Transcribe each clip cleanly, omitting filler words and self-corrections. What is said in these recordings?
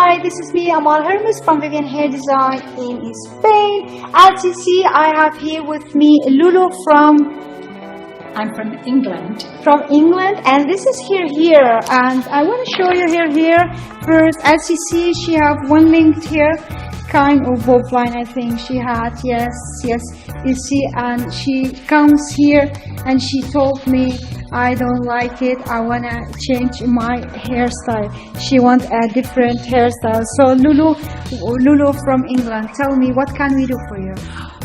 Hi, this is me, amalhermuz from Vivian Hair Design in Spain. As you see, I have here with me Lulu I'm from England. And this is here, and I want to show you here first. As you see, she have one linked here, kind of bob line. I think she had, yes, you see, and she comes here and she told me, I don't like it, I want to change my hairstyle. She want a different hairstyle. So Lulu from England, tell me, what can we do for you?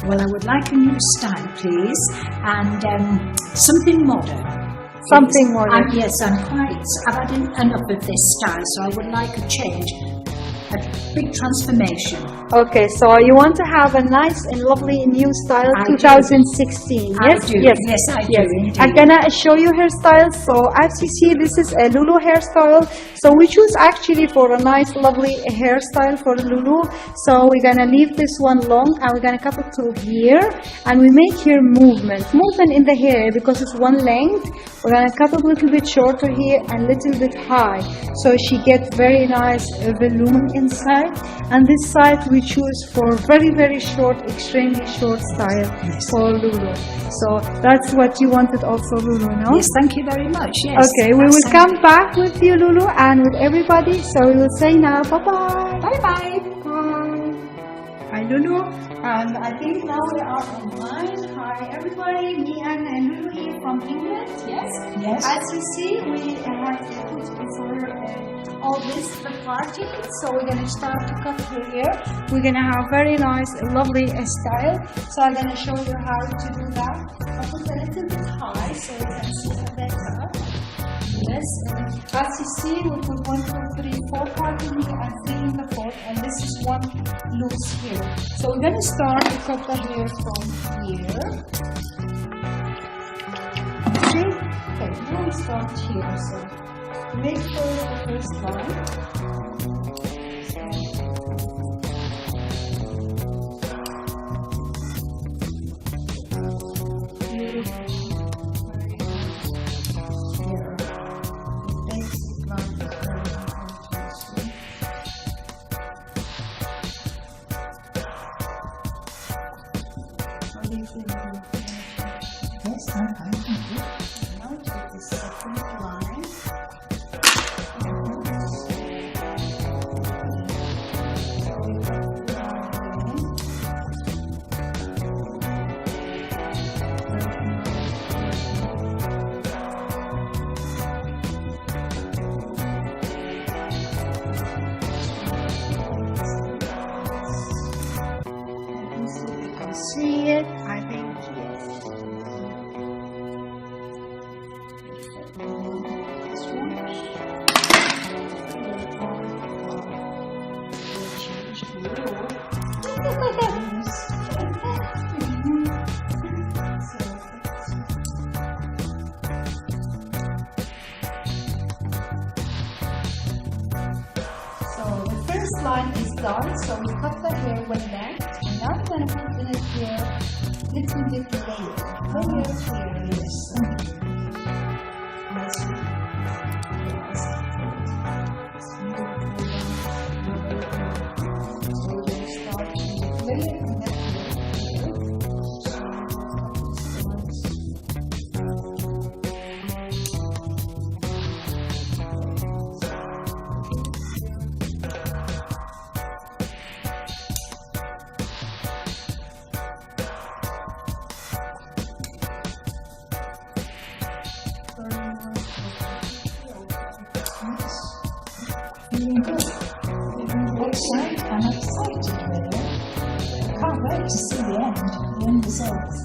Well, I would like a new style, please, and something modern. Something modern. Yes, I've had enough of this style, so I would like a change, a big transformation. Okay, so you want to have a nice and lovely new style, I 2016. Do. I Yes, do. Yes, I do. Indeed. I'm gonna show you hairstyles. So as you see, this is a Lulu hairstyle. So we choose actually for a nice, lovely hairstyle for Lulu. So we're gonna leave this one long, and we're gonna cut it to here, and we make here movement in the hair because it's one length. We're gonna cut it a little bit shorter here and a little bit high, so she gets very nice volume inside. And this side we choose for very, very short, extremely short style for Lulu. So that's what you wanted also, Lulu, no? Yes, thank you very much. Yes. Okay, we will come back with you, Lulu, and with everybody. So we will say now, bye-bye. Bye-bye. Bye. Hi, Lulu. And I think now we are online. Hi, everybody. Me and Lulu here from England. Yes. Yes. As you see, we have put before all this the party. So we're gonna start to cut her hair. We're gonna have very nice, lovely style. So I'm gonna show you how to do that. I put a little bit high so you can see her better. Yes. As you see, we put 1, 2, 3, 4 part in here and 3 in the fourth, and this is one loose here. So we're gonna start to cut the hair from here. See? Okay, now we start here. So make sure the first line. Yes, I'm fine. Thank you. Now take the second line. See it? I think yes. This one. So the first line is done. So we cut the hair one length. And now we're going to put in it here little bit layers here, yes. Feeling good. Excited. I'm excited, really. I can't wait to see the end results.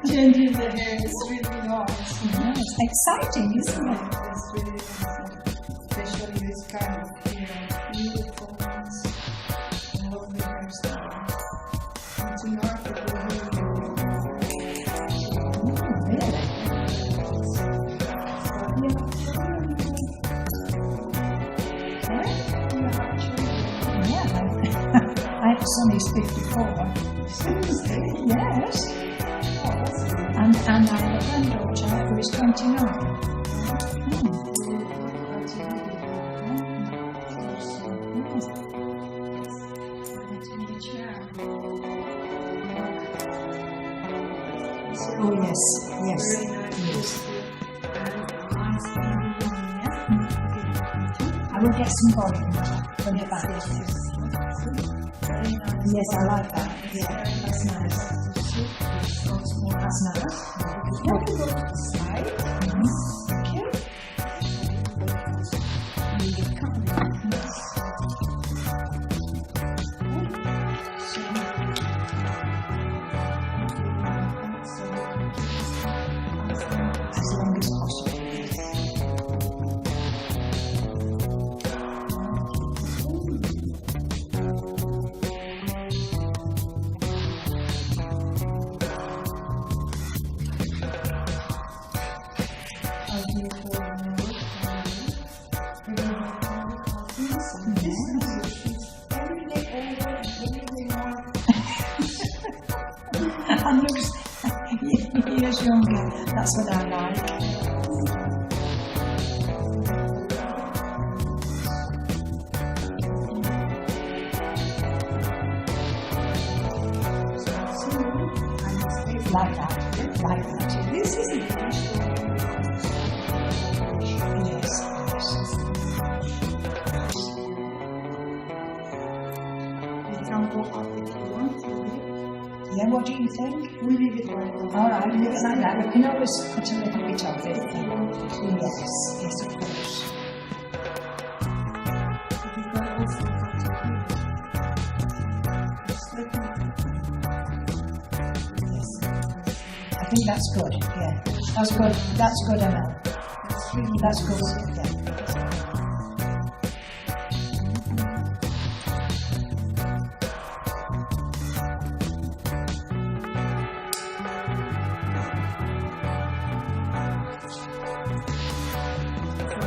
Changing the hair is really nice. It's exciting, isn't it? It's really awesome. Especially this kind of hair. Beautiful ones. Lovely hairstyle. And tonight it will be Really? Yeah. I have a son who's 54. Yes. And I have a granddaughter who is 29. Oh yes, yes. I will get some volume from the back. Yes, I like that. Yeah, that's nice. That's nice. Can you go to the side? Thank you. As long as possible. And looks years younger. That's what I like. Like that. Like that. This is the first Yes. You can go up if you want to. Yeah, what do you think? We leave it right now. All right, leave it like that. We can always cut a little bit of it. Yes, yes, of course. You can also cut it here. Just let me- Yes. I think that's good. Yeah, that's good. That's good, Amal. That's really That's good. nice. Yeah.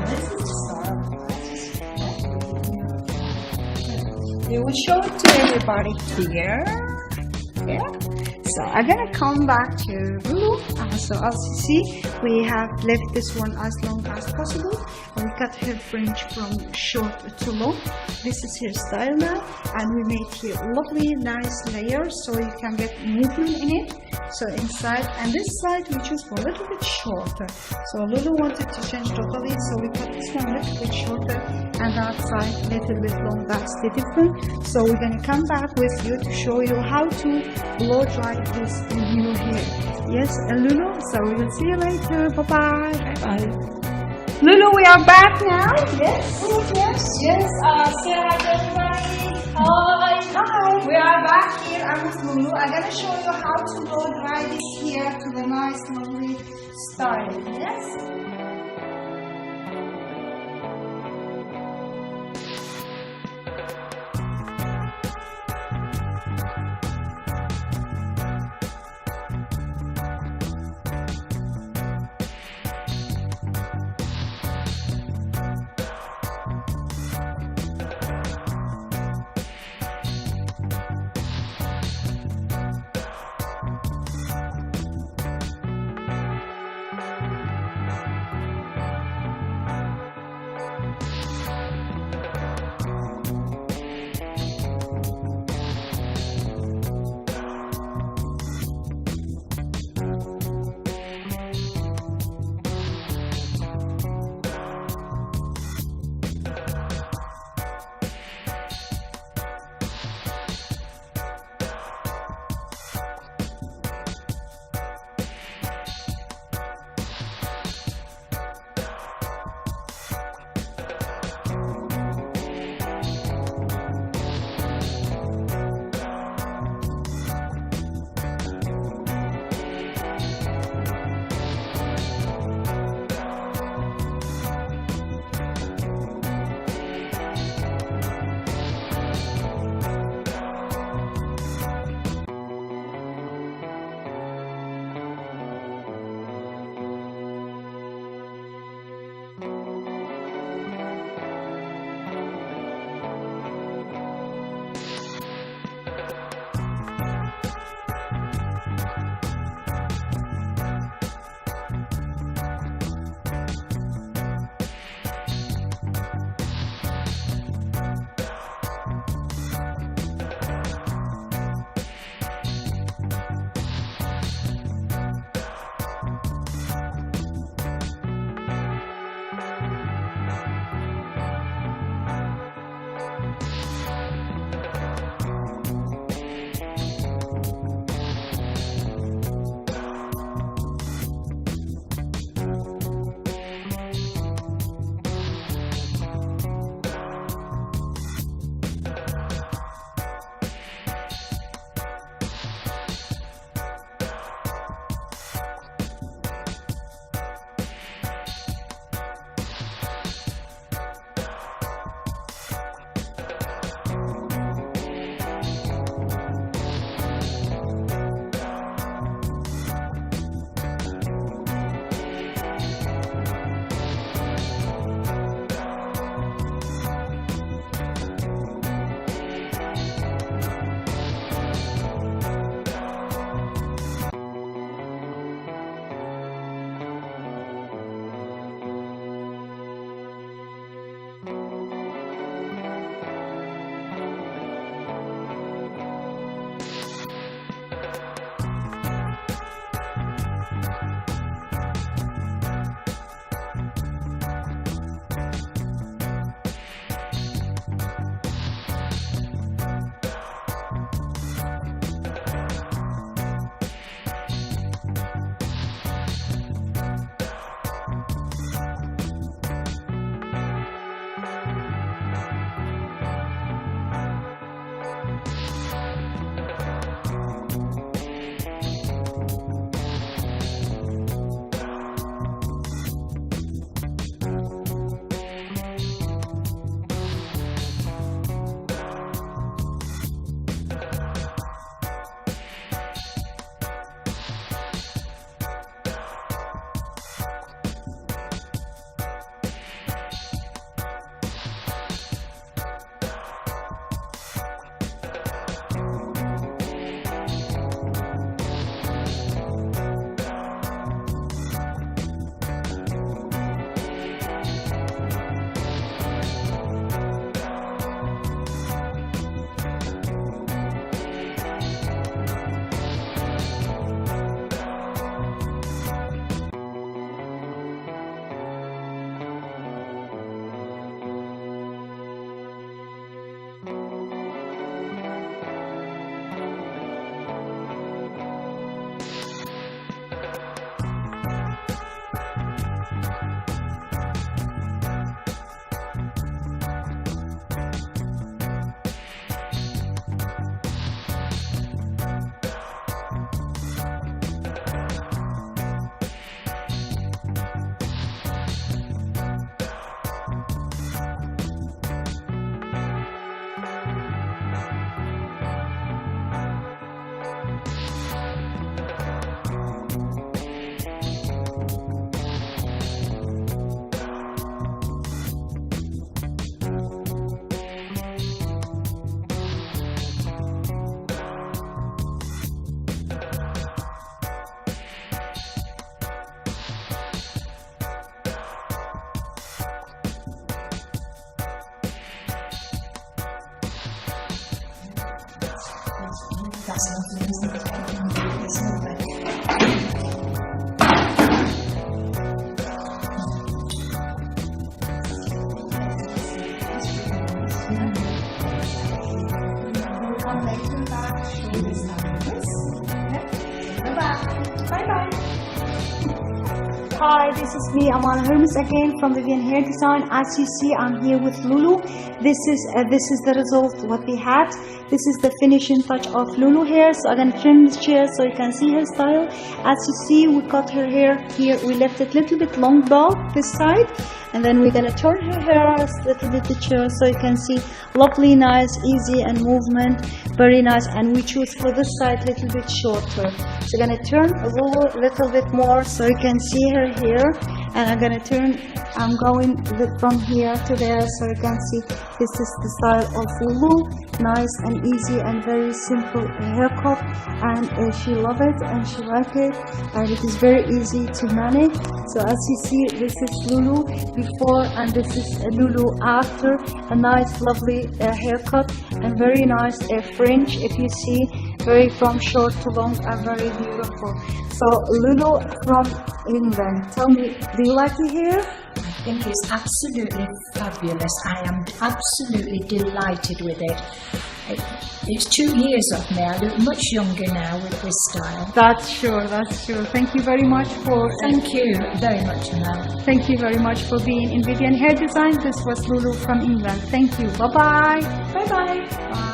This is the start. We will show it to everybody here. Yeah. So I'm gonna come back to Lulu. So as you see, we have left this one as long as possible. We cut her fringe from short to long. This is her style now, and we made here lovely, nice layers so you can get movement in it. So inside and this side we choose for a little bit shorter. So Lulu wanted to change totally, so we cut this one a little bit shorter and that side a little bit long. That's the difference. So we're gonna come back with you to show you how to blow dry this new hair. Yes, Lulu. So we will see you later. Bye bye. Bye. Lulu, we are back now. Yes. Yes. Yes. Say hi to everybody. Hi. Hi. We are back here. I'm with Lulu. I'm gonna show you how to blow dry this hair to the nice, lovely style. Yes. isn't it? It's lovely. We'll come later back, show the styles. Bye-bye. Bye-bye. Hi, this is me, Amalhermuz again from Vivian Hair Design. As you see, I'm here with Lulu. This is the result what we had. This is the finishing touch of Lulu hair. So I'm gonna trim this chair so you can see her style. As you see, we cut her hair here. We left it a little bit long bow this side, and then we're gonna turn her hair a little bit the chair so you can see lovely, nice, easy and movement, very nice. And we choose for this side a little bit shorter. So I'm gonna turn a little bit more so you can see her hair, and I'm gonna turn. I'm going from here to there so you can see this is the style of Lulu. Nice and easy and very simple haircut, and she love it and she like it, and it is very easy to manage. So as you see, this is Lulu before and this is Lulu after. A nice lovely haircut and very nice fringe, if you see, very from short to long and very beautiful. So Lulu from England, tell me, do you like the hair? I think it's absolutely fabulous. I am absolutely delighted with it. It's 2 years of me. I look much younger now with this style. That's sure, that's sure. Thank you very much for... Thank you very much, Amal. Thank you very much for being in Vivian Hair Design. This was Lulu from England. Thank you. Bye-bye. Bye-bye. Bye.